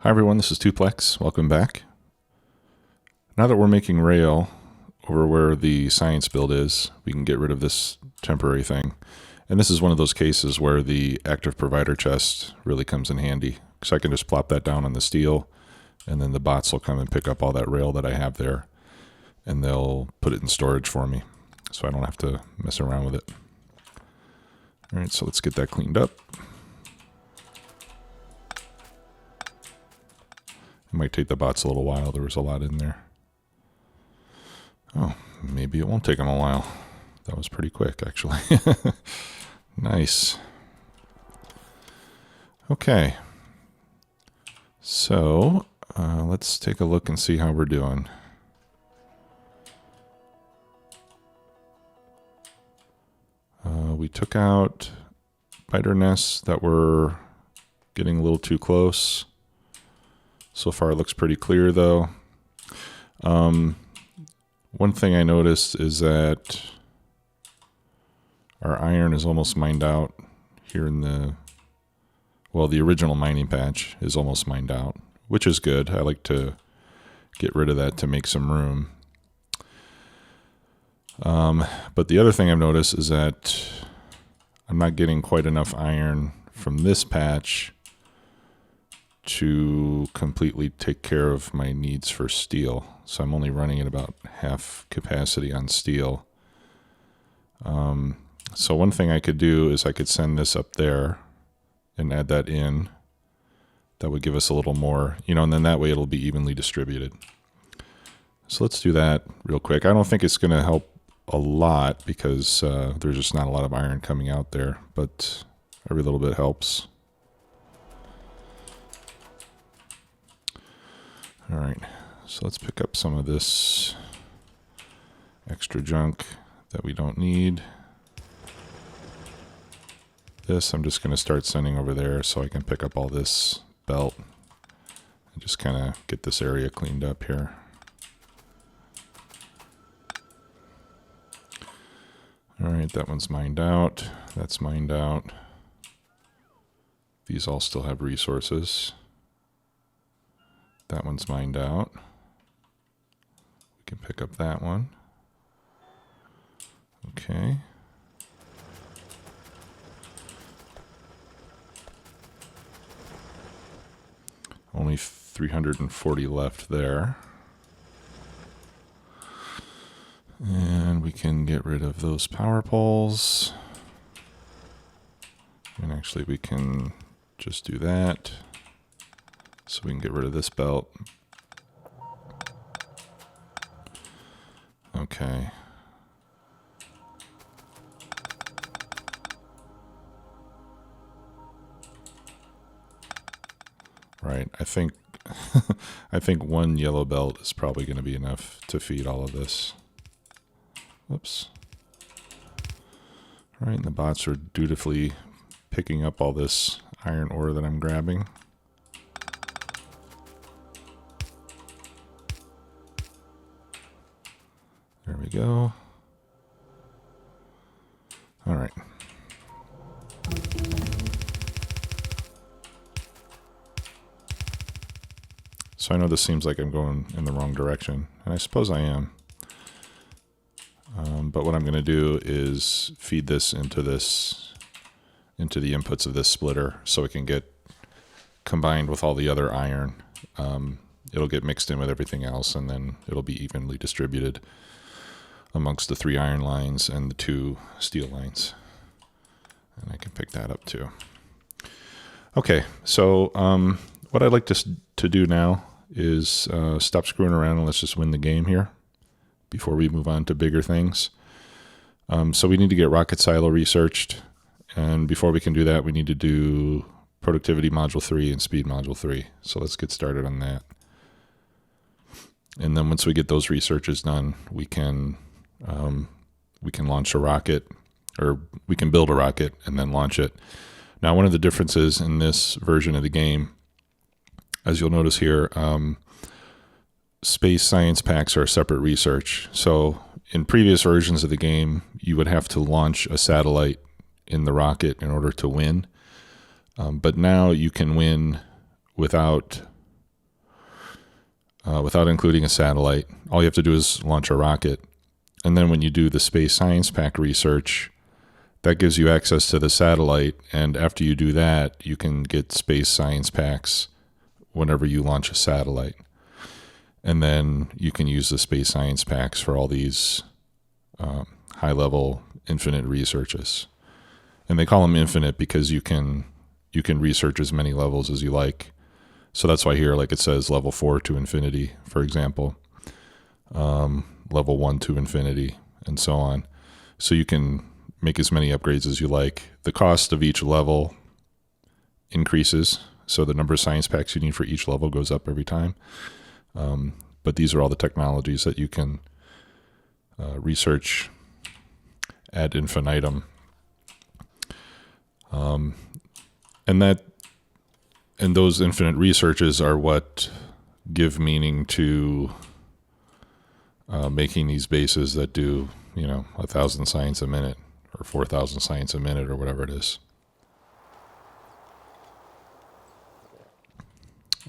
Hi everyone, this is Tuplex. Welcome back. Now that we're making rail over where the science build is, we can get rid of this temporary thing. And this is one of those cases where the active provider chest really comes in handy. So I can just plop that down on the steel, and then the bots will come and pick up all that rail that I have there, and they'll put it in storage for me, so I don't have to mess around with it. All right, so let's get that cleaned up. It might take the bots a little while. There was a lot in there. Oh, maybe it won't take them a while. That was pretty quick, actually. Nice. Okay. So, let's take a look and see how we're doing. We took out biter nests that were getting a little too close. So far it looks pretty clear though. One thing I noticed is that our iron is almost mined out here in the, well, the original mining patch is almost mined out, which is good. I like to get rid of that to make some room. But the other thing I've noticed is that I'm not getting quite enough iron from this patch to completely take care of my needs for steel. So I'm only running at about half capacity on steel. So one thing I could do is I could send this up there and add that in. That would give us a little more, and then that way it'll be evenly distributed. So let's do that real quick. I don't think it's going to help a lot because there's just not a lot of iron coming out there, but every little bit helps. All right, so let's pick up some of this extra junk that we don't need. This I'm just going to start sending over there so I can pick up all this belt and just kind of get this area cleaned up here. All right, that one's mined out. That's mined out. These all still have resources. That one's mined out. We can pick up that one. Okay. Only 340 left there. And we can get rid of those power poles. And actually we can just do that. So we can get rid of this belt. Okay. Right, I think I think one yellow belt is probably going to be enough to feed all of this. Whoops. All right, and the bots are dutifully picking up all this iron ore that I'm grabbing. There we go. All right. So I know this seems like I'm going in the wrong direction, and I suppose I am. But what I'm going to do is feed this into the inputs of this splitter so it can get combined with all the other iron. It'll get mixed in with everything else, and then it'll be evenly distributed amongst the 3 iron lines and the 2 steel lines. And I can pick that up too. Okay, so what I'd like to do now is stop screwing around and let's just win the game here before we move on to bigger things. So we need to get rocket silo researched, and before we can do that we need to do productivity module 3 and speed module 3. So let's get started on that. And then once we get those researches done, we can launch a rocket, or we can build a rocket and then launch it. Now, one of the differences in this version of the game, as you'll notice here, space science packs are a separate research. So in previous versions of the game, you would have to launch a satellite in the rocket in order to win. But now you can win without without including a satellite. All you have to do is launch a rocket. And then when you do the Space Science Pack research, that gives you access to the satellite. And after you do that, you can get Space Science Packs whenever you launch a satellite. And then you can use the Space Science Packs for all these high-level infinite researches. And they call them infinite because you can research as many levels as you like. So that's why here, like it says, level 4 to infinity, for example, level 1 to infinity, and so on. So you can make as many upgrades as you like. The cost of each level increases, so the number of science packs you need for each level goes up every time. But these are all the technologies that you can research ad infinitum. And those infinite researches are what give meaning to making these bases that do, 1,000 science a minute or 4,000 science a minute or whatever it is.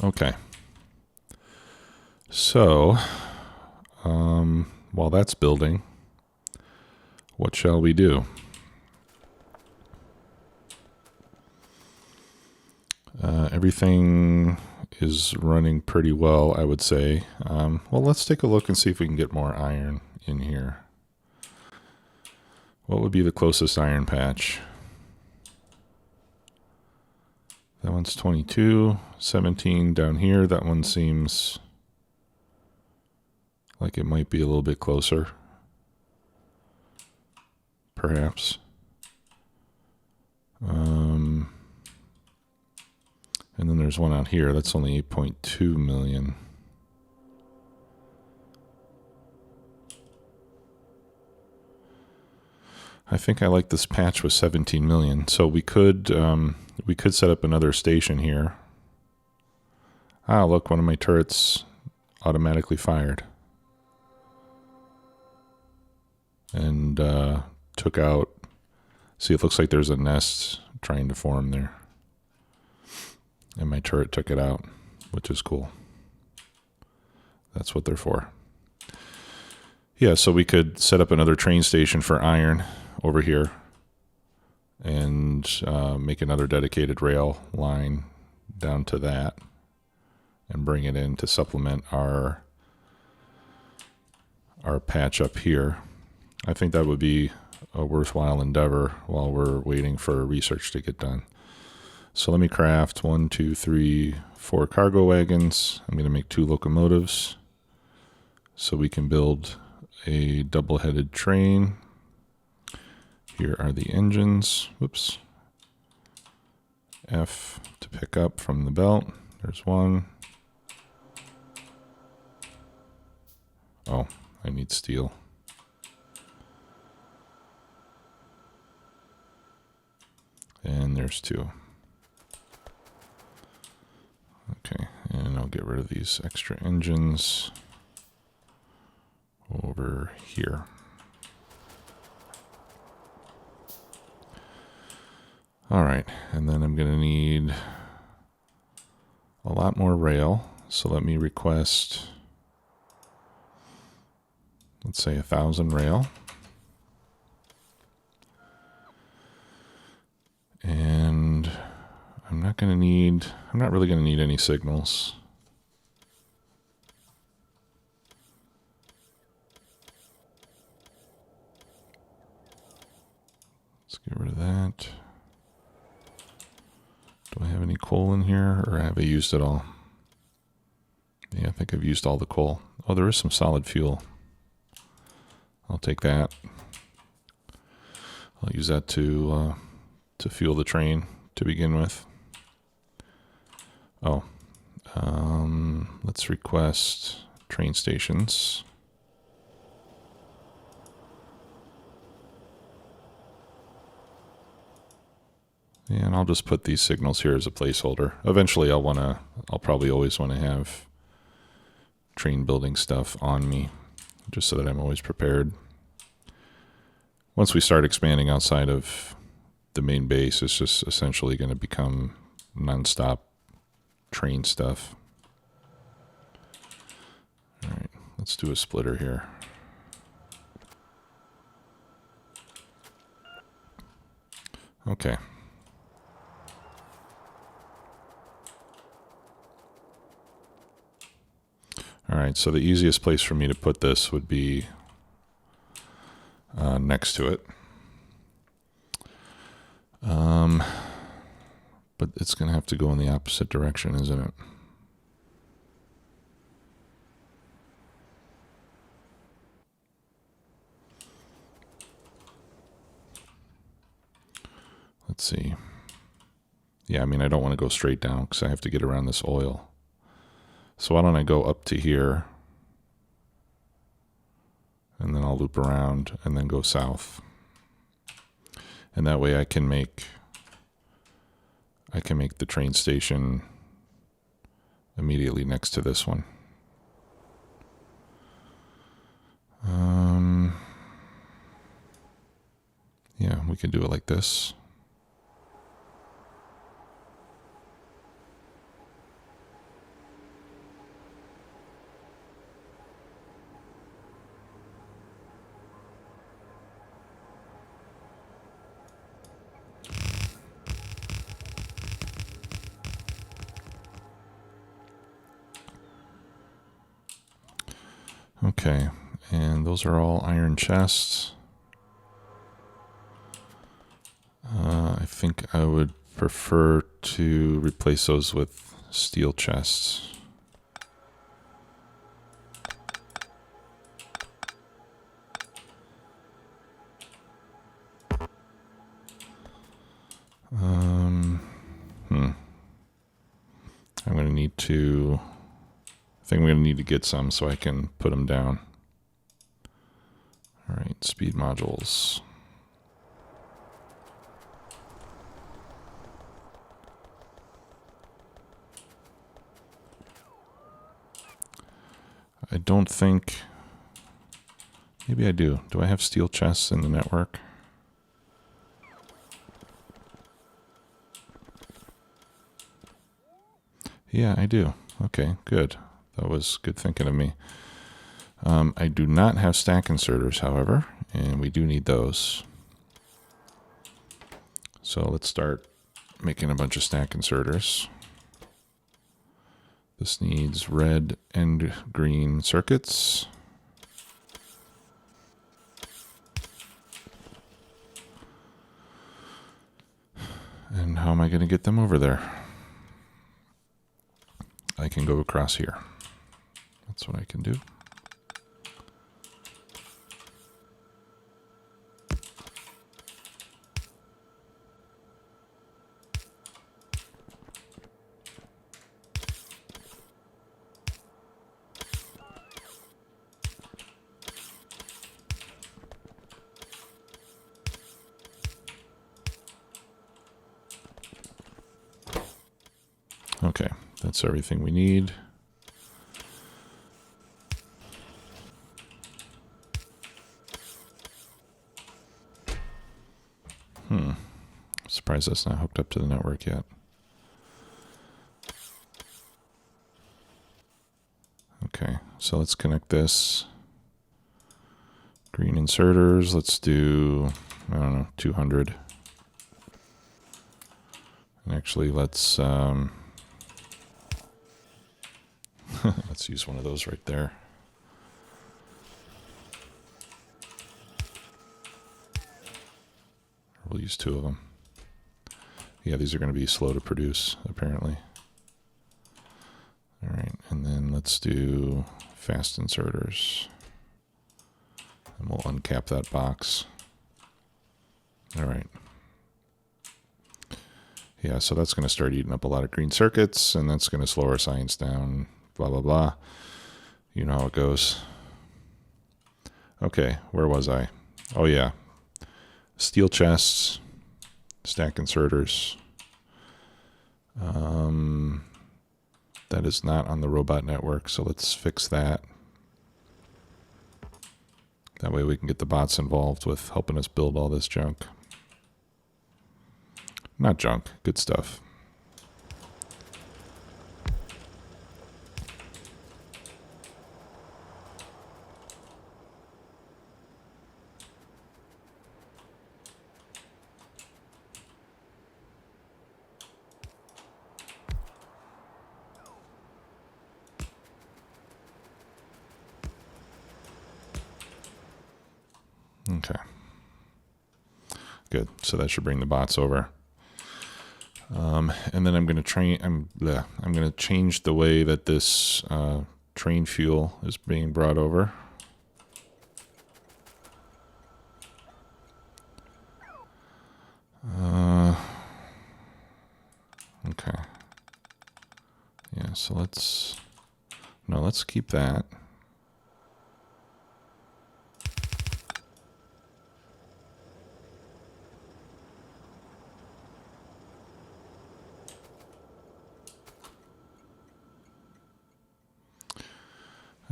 Okay. So, while that's building, what shall we do? Everything is running pretty well, I would say. Well, let's take a look and see if we can get more iron in here. What would be the closest iron patch? That one's 22, 17 down here. That one seems like it might be a little bit closer. Perhaps. And then there's one out here. That's only 8.2 million. I think I like this patch with 17 million. So we could set up another station here. Ah, look, one of my turrets automatically fired. And took out. See, it looks like there's a nest trying to form there. And my turret took it out, which is cool. That's what they're for. Yeah, so we could set up another train station for iron over here and make another dedicated rail line down to that and bring it in to supplement our patch up here. I think that would be a worthwhile endeavor while we're waiting for research to get done. So let me craft 1, 2, 3, 4 cargo wagons. I'm going to make 2 locomotives so we can build a double-headed train. Here are the engines. Whoops. F to pick up from the belt. There's one. Oh, I need steel. And there's 2. Okay, and I'll get rid of these extra engines over here. All right, and then I'm going to need a lot more rail. So let me request, let's say 1,000 rail. And I'm not really going to need any signals. Let's get rid of that. Do I have any coal in here, or have I used it all? Yeah, I think I've used all the coal. Oh, there is some solid fuel. I'll take that. I'll use that to fuel the train to begin with. Oh, let's request train stations. And I'll just put these signals here as a placeholder. Eventually I'll probably always want to have train building stuff on me, just so that I'm always prepared. Once we start expanding outside of the main base, it's just essentially going to become nonstop train stuff. Let's do a splitter here. Okay. All right, so the easiest place for me to put this would be next to it. But it's going to have to go in the opposite direction, isn't it? Let's see. Yeah, I mean, I don't want to go straight down because I have to get around this oil. So why don't I go up to here, and then I'll loop around and then go south. And that way I can make the train station immediately next to this one. Yeah, we can do it like this. Okay, and those are all iron chests. I think I would prefer to replace those with steel chests. I'm going to need to... I think I'm going to need to get some so I can put them down. All right, speed modules. I don't think... Maybe I do. Do I have steel chests in the network? Yeah, I do. Okay, good. That was good thinking of me. I do not have stack inserters, however, and we do need those. So let's start making a bunch of stack inserters. This needs red and green circuits. And how am I going to get them over there? I can go across here. That's what I can do. Okay, that's everything we need. Surprised that's not hooked up to the network yet. Okay, so let's connect this. Green inserters, let's do, I don't know, 200. And actually, let's let's use one of those right there. We'll use two of them. Yeah, these are going to be slow to produce, apparently. All right, and then let's do fast inserters. And we'll uncap that box. All right. Yeah, so that's going to start eating up a lot of green circuits, and that's going to slow our science down, blah, blah, blah. You know how it goes. Okay, where was I? Oh, yeah. Steel chests, stack inserters. That is not on the robot network, so let's fix that. That way we can get the bots involved with helping us build all this junk. Not junk, good stuff. good. So that should bring the bots over. And then I'm going to change the way that this train fuel is being brought over. Okay. Yeah, so let's keep that.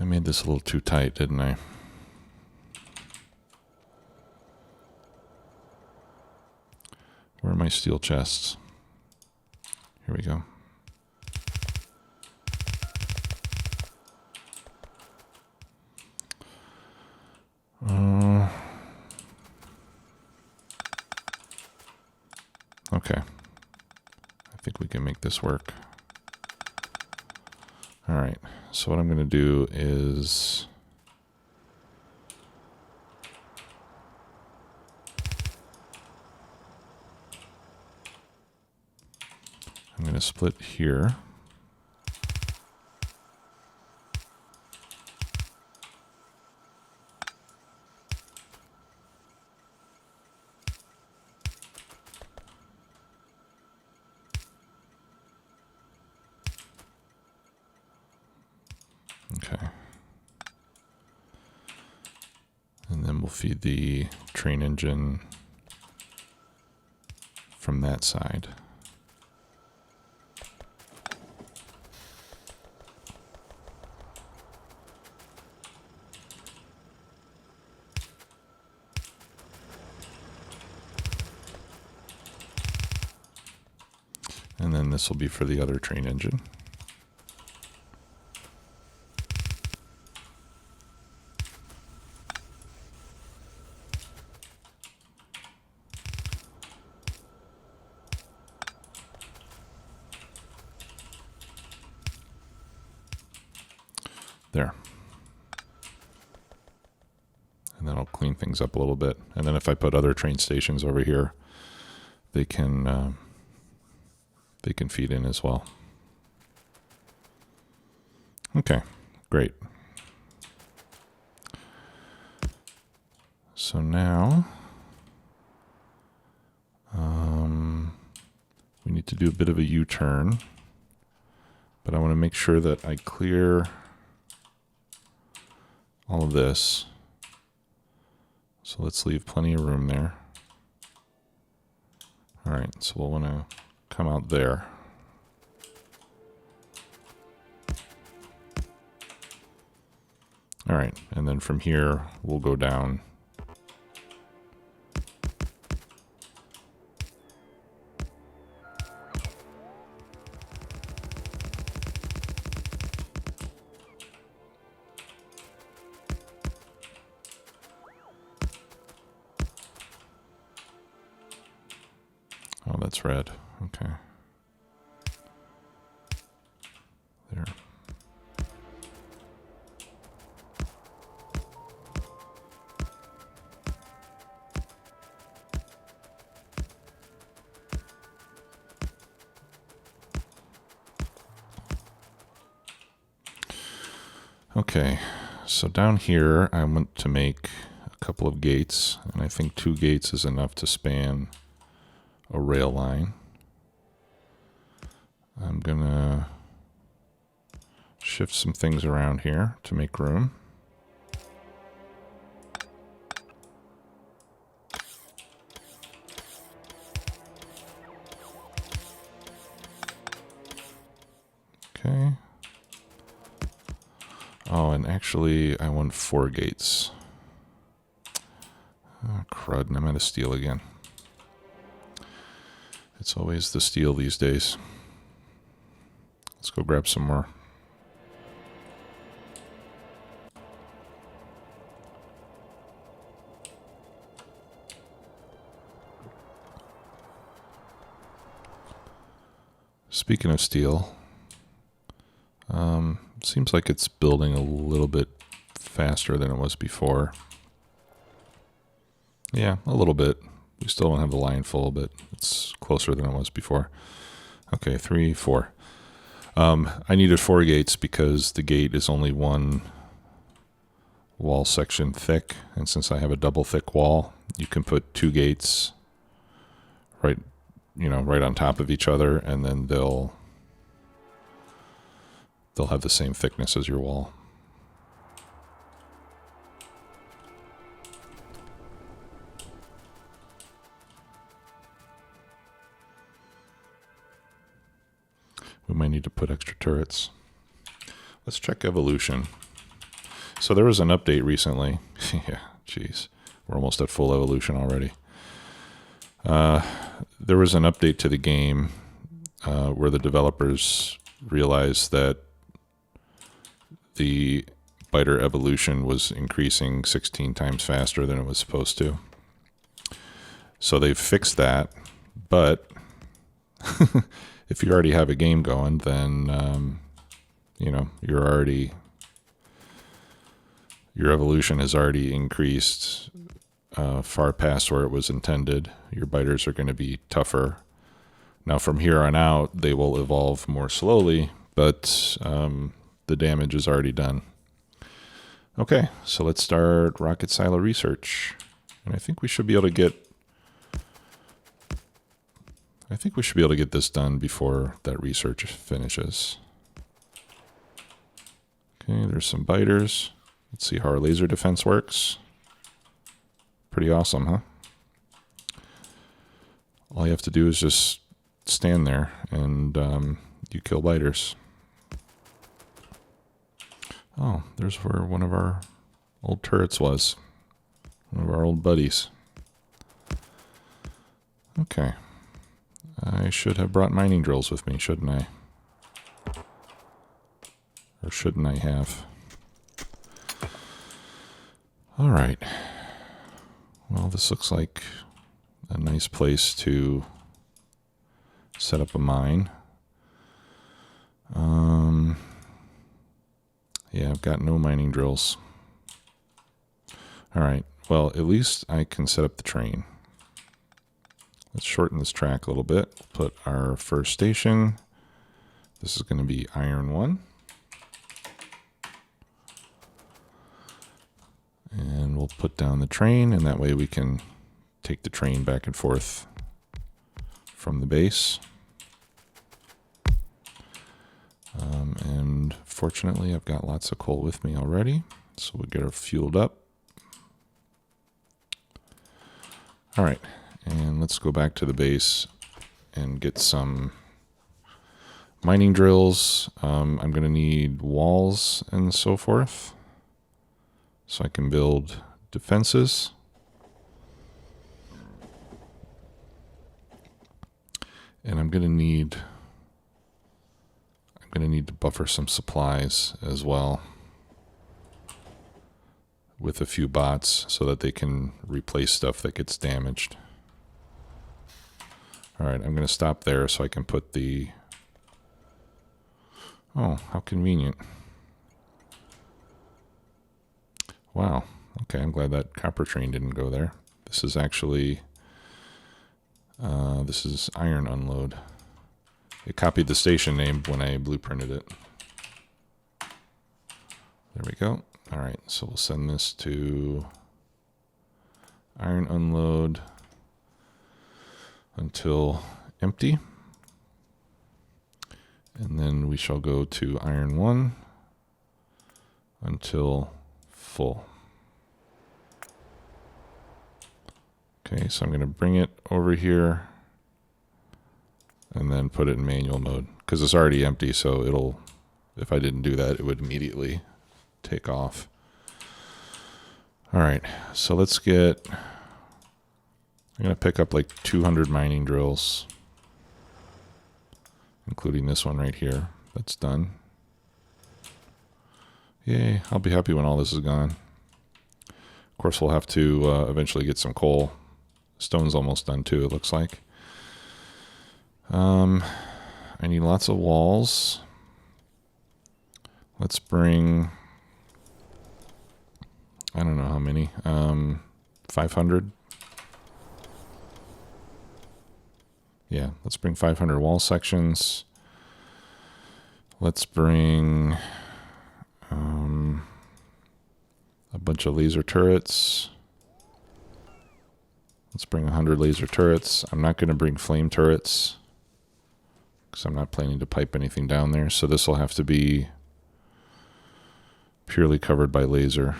I made this a little too tight, didn't I? Where are my steel chests? Here we go. Okay. I think we can make this work. All right. So what I'm going to do is I'm going to split here. Okay. And then we'll feed the train engine from that side. And then this will be for the other train engine. There. And that'll clean things up a little bit. And then if I put other train stations over here, they can feed in as well. Okay, great. So now we need to do a bit of a U-turn, but I want to make sure that I clear all of this. So let's leave plenty of room there. All right, so we'll want to come out there. All right, and then from here, we'll go down. Oh, that's red. Okay. There. Okay, so down here I want to make a couple of gates, and I think 2 gates is enough to span a rail line. I'm gonna shift some things around here to make room. Okay. Oh, and actually I want 4 gates. Oh, crud, and I'm out of steel again. It's always the steel these days. Let's go grab some more. Speaking of steel, seems like it's building a little bit faster than it was before. Yeah, a little bit, We still don't have the line full, but it's closer than it was before. Okay, 3, 4. I needed 4 gates because the gate is only one wall section thick, and since I have a double thick wall, you can put 2 gates right on top of each other, and then they'll have the same thickness as your wall. We might need to put extra turrets. Let's check evolution. So there was an update recently. Yeah, jeez. We're almost at full evolution already. There was an update to the game where the developers realized that the biter evolution was increasing 16 times faster than it was supposed to. So they've fixed that, but if you already have a game going, then your evolution has already increased far past where it was intended. Your biters are going to be tougher. Now from here on out, they will evolve more slowly, but the damage is already done. Okay, so let's start rocket silo research. And I think we should be able to get this done before that research finishes. Okay, there's some biters. Let's see how our laser defense works. Pretty awesome, huh? All you have to do is just stand there and you kill biters. Oh, there's where one of our old turrets was. One of our old buddies. Okay. I should have brought mining drills with me, shouldn't I? Or shouldn't I have? All right. Well, this looks like a nice place to set up a mine. Yeah, I've got no mining drills. All right. Well, at least I can set up the train. Let's shorten this track a little bit. Put our first station. This is going to be Iron 1. And we'll put down the train, and that way we can take the train back and forth from the base. And fortunately, I've got lots of coal with me already, so we'll get her fueled up. All right, and let's go back to the base and get some mining drills. I'm going to need walls and so forth, so I can build defenses. And I'm going to need to buffer some supplies as well with a few bots so that they can replace stuff that gets damaged. All right, I'm going to stop there so I can put the... Oh, how convenient. Wow. Okay, I'm glad that copper train didn't go there. This is actually... this is iron unload. It copied the station name when I blueprinted it. There we go. All right, so we'll send this to iron unload until empty. And then we shall go to iron 1 until full. Okay, so I'm going to bring it over here and then put it in manual mode because it's already empty, so it'll, if I didn't do that, it would immediately take off. All right, so let's get, I'm going to pick up like 200 mining drills, including this one right here. That's done. Yay, I'll be happy when all this is gone. Of course, we'll have to eventually get some coal. Stone's almost done too, it looks like. I need lots of walls. Let's bring, I don't know how many, 500. Yeah, let's bring 500 wall sections. Let's bring a bunch of laser turrets. Let's bring 100 laser turrets. I'm not going to bring flame turrets because I'm not planning to pipe anything down there. So this will have to be purely covered by laser,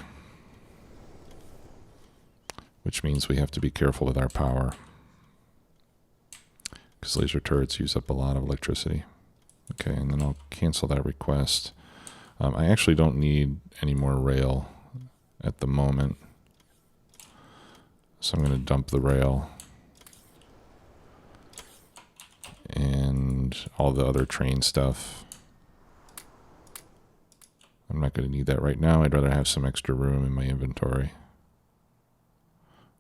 which means we have to be careful with our power because laser turrets use up a lot of electricity. Okay, and then I'll cancel that request. I actually don't need any more rail at the moment, so I'm going to dump the rail and all the other train stuff. I'm not going to need that right now. I'd rather have some extra room in my inventory.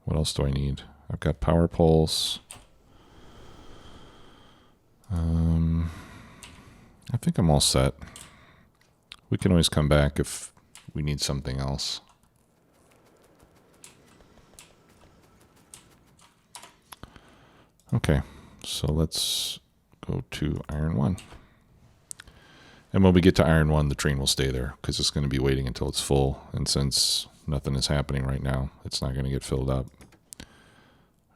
What else do I need? I've got power poles. I think I'm all set. We can always come back if we need something else. Okay, so let's go to iron 1. And when we get to iron 1, the train will stay there because it's going to be waiting until it's full. And since nothing is happening right now, it's not going to get filled up.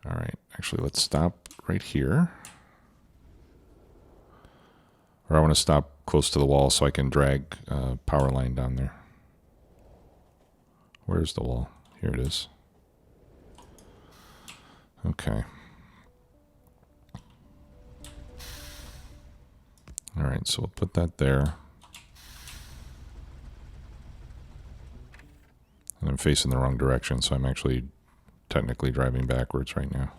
All right, actually, let's stop right here. Or I want to stop close to the wall so I can drag a power line down there. Where's the wall? Here it is. Okay. All right, so we'll put that there. And I'm facing the wrong direction, so I'm actually technically driving backwards right now.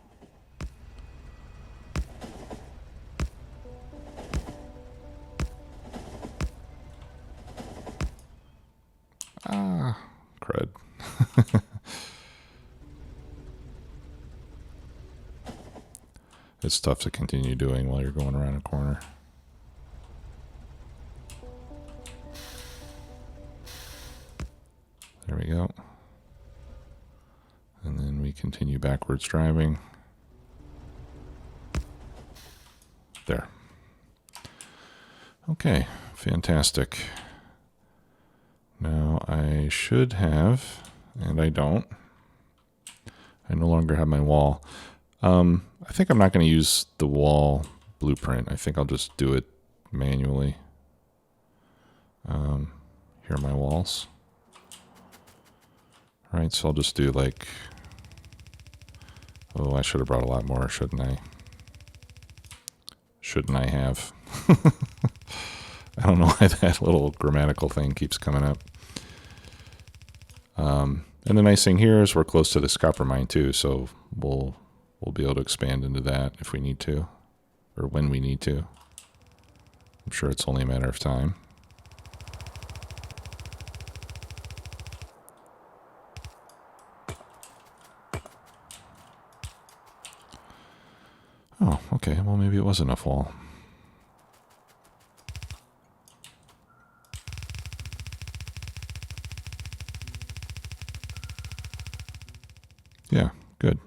Ah, crud. It's tough to continue doing while you're going around a corner. There we go. And then we continue backwards driving. There. Okay, fantastic. Now I should have, and I don't. I no longer have my wall. I think I'm not going to use the wall blueprint. I think I'll just do it manually. Here are my walls. All right, so I'll just do like, oh, I should have brought a lot more, shouldn't I? Shouldn't I have? I don't know why that little grammatical thing keeps coming up. And the nice thing here is we're close to this copper mine too, so we'll be able to expand into that if we need to, or when we need to. I'm sure it's only a matter of time. Oh, okay, well maybe it was enough wall. Yeah, good.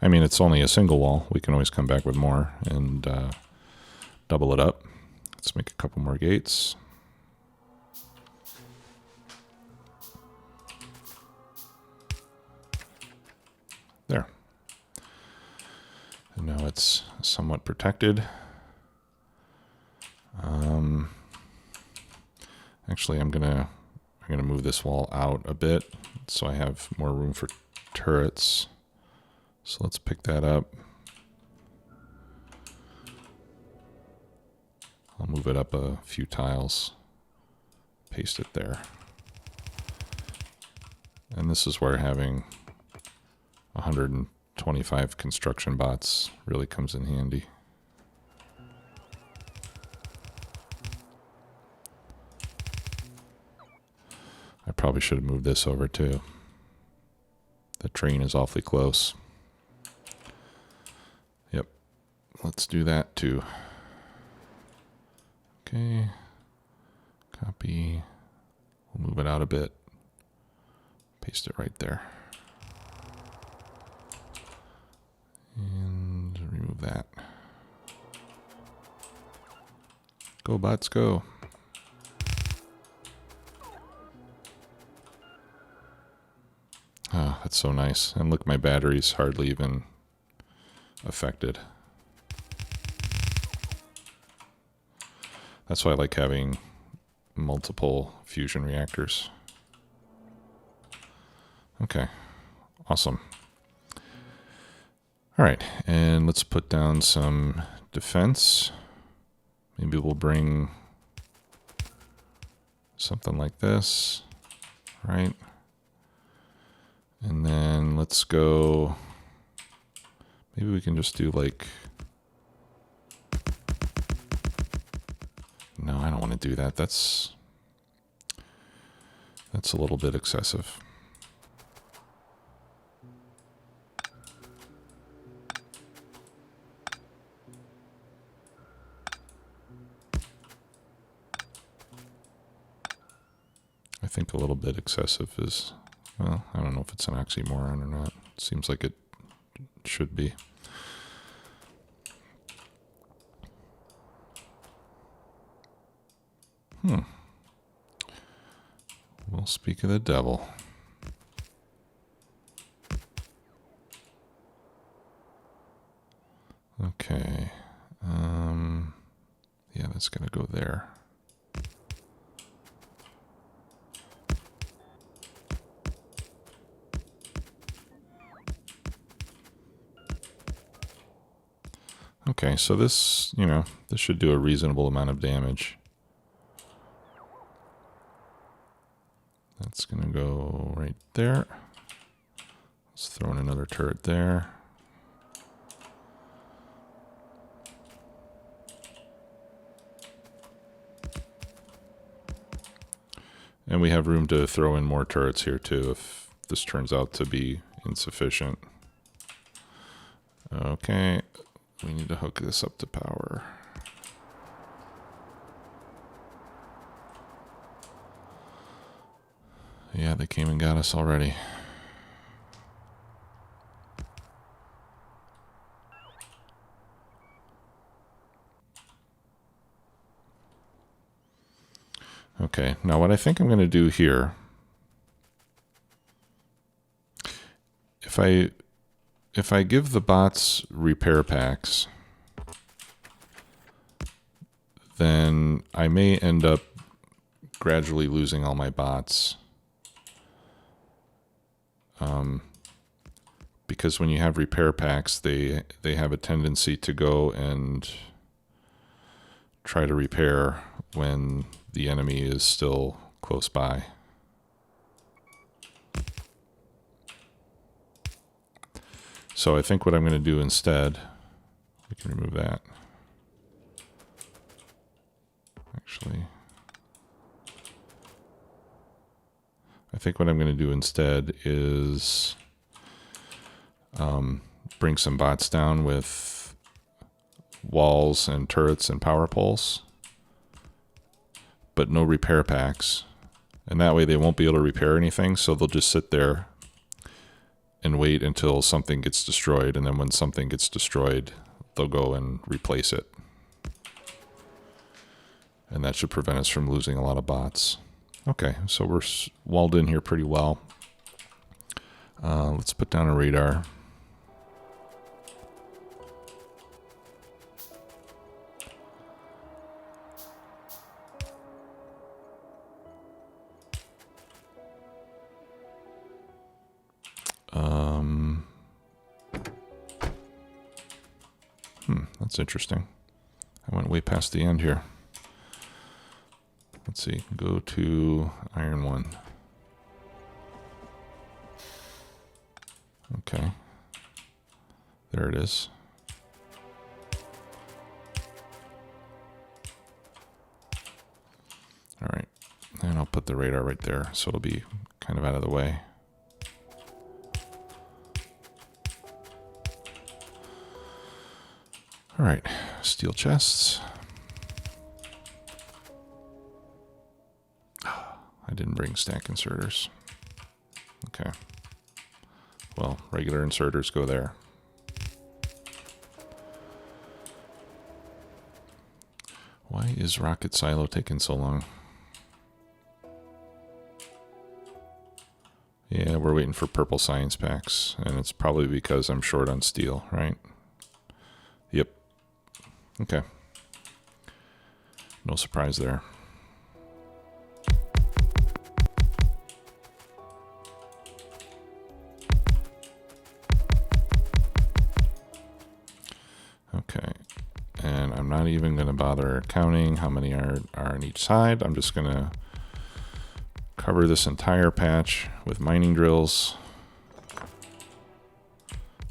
I mean, it's only a single wall. We can always come back with more and double it up. Let's make a couple more gates. There. And now it's somewhat protected. Actually, I'm gonna move this wall out a bit so I have more room for turrets. So let's pick that up. I'll move it up a few tiles, paste it there. And this is where having 125 construction bots really comes in handy. I probably should have moved this over too. The train is awfully close. Yep, let's do that too. Okay, copy, we'll move it out a bit, paste it right there. And remove that. Go, bots, go. Oh, that's so nice. And look, my battery's hardly even affected. That's why I like having multiple fusion reactors. Okay, awesome. All right, and let's put down some defense. Maybe we'll bring something like this, right? And then let's go, maybe we can just do like, no, I don't want to do that. That's a little bit excessive. I think a little bit excessive is, well, I don't know if it's an oxymoron or not. It seems like it should be. We'll speak of the devil. Okay. Yeah, that's going to go there. Okay, so this, you know, this should do a reasonable amount of damage. That's going to go right there. Let's throw in another turret there. And we have room to throw in more turrets here too if this turns out to be insufficient. Okay, we need to hook this up to power. Yeah, they came and got us already. Okay, now what I think I'm going to do here, if I give the bots repair packs, then I may end up gradually losing all my bots. Because when you have repair packs, they have a tendency to go and try to repair when the enemy is still close by. So I think what I'm going to do instead, we can remove that. Actually, I think what I'm going to do instead is bring some bots down with walls and turrets and power poles, but no repair packs. And that way they won't be able to repair anything, so they'll just sit there and wait until something gets destroyed, and then when something gets destroyed, they'll go and replace it. And that should prevent us from losing a lot of bots. Okay, so we're walled in here pretty well. Let's put down a radar. That's interesting. I went way past the end here. Let's see, go to iron 1. Okay. There it is. All right. And I'll put the radar right there so it'll be kind of out of the way. All right, steel chests. I didn't bring stack inserters. Okay. Well, regular inserters go there. Why is Rocket Silo taking so long? Yeah, we're waiting for purple science packs, and it's probably because I'm short on steel, right? Yep. Okay. No surprise there. Okay. And I'm not even going to bother counting how many are on each side. I'm just going to cover this entire patch with mining drills.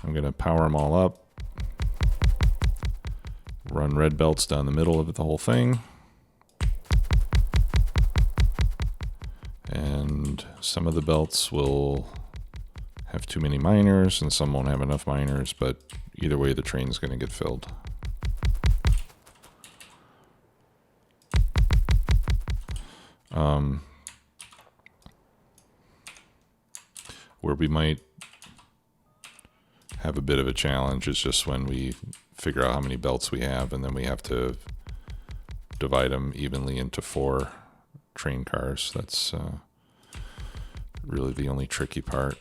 I'm going to power them all up. Run red belts down the middle of the whole thing. And some of the belts will have too many miners and some won't have enough miners, but either way the train's going to get filled. Where we might have a bit of a challenge is just when we figure out how many belts we have, and then we have to divide them evenly into 4 train cars. That's really the only tricky part.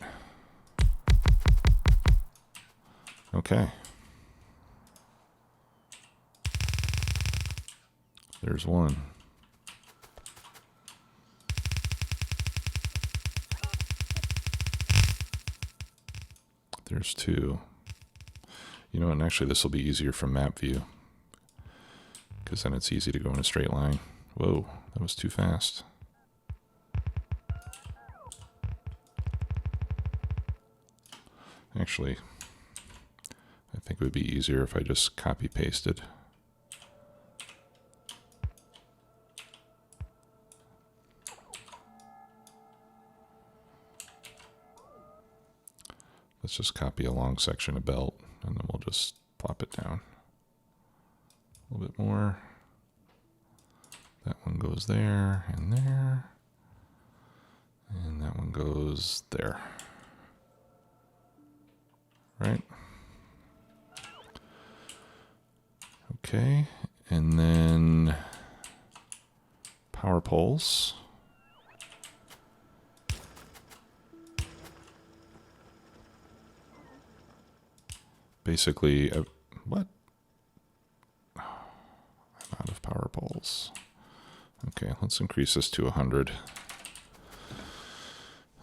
Okay. There's one. There's 2. You know, and actually this will be easier from map view, because then it's easy to go in a straight line. Whoa, that was too fast. Actually, I think it would be easier if I just copy pasted. Let's just copy a long section of belt, and then we'll just plop it down. A little bit more. That one goes there, and there. And that one goes there. Right? Okay, and then power poles. Basically, what? I'm out of power poles. Okay, let's increase this to 100.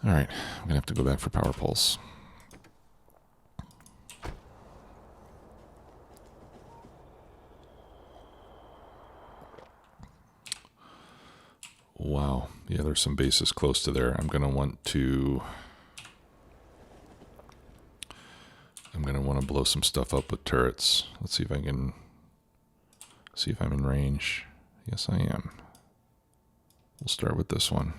All right, I'm gonna have to go back for power poles. Wow, yeah, there's some bases close to there. I'm gonna want to blow some stuff up with turrets. Let's see if I can see if I'm in range. Yes, I am. We'll start with this one.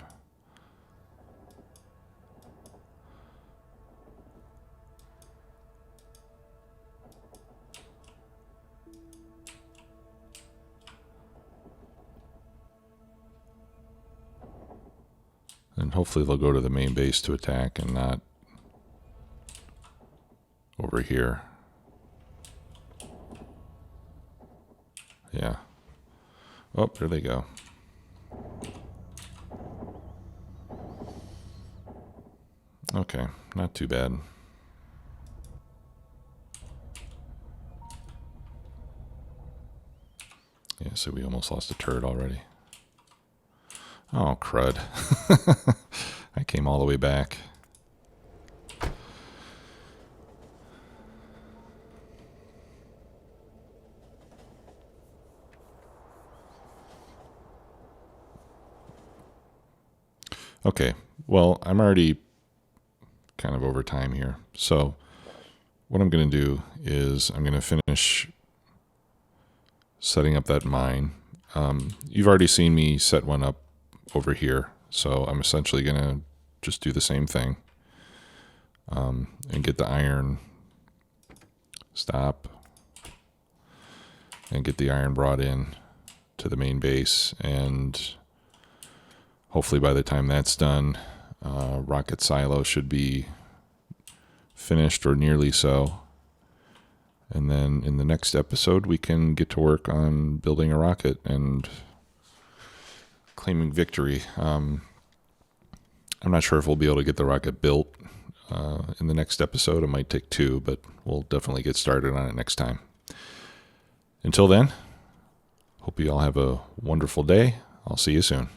And hopefully they'll go to the main base to attack and not over here. Yeah. Oh, there they go. Okay, not too bad. Yeah, so we almost lost a turret already. Oh, crud. I came all the way back. Okay, well, I'm already kind of over time here. So what I'm going to do is I'm going to finish setting up that mine. You've already seen me set one up over here. So I'm essentially going to just do the same thing and get the iron stop and get the iron brought in to the main base. And hopefully by the time that's done, Rocket Silo should be finished or nearly so. And then in the next episode, we can get to work on building a rocket and claiming victory. I'm not sure if we'll be able to get the rocket built in the next episode. It might take 2, but we'll definitely get started on it next time. Until then, hope you all have a wonderful day. I'll see you soon.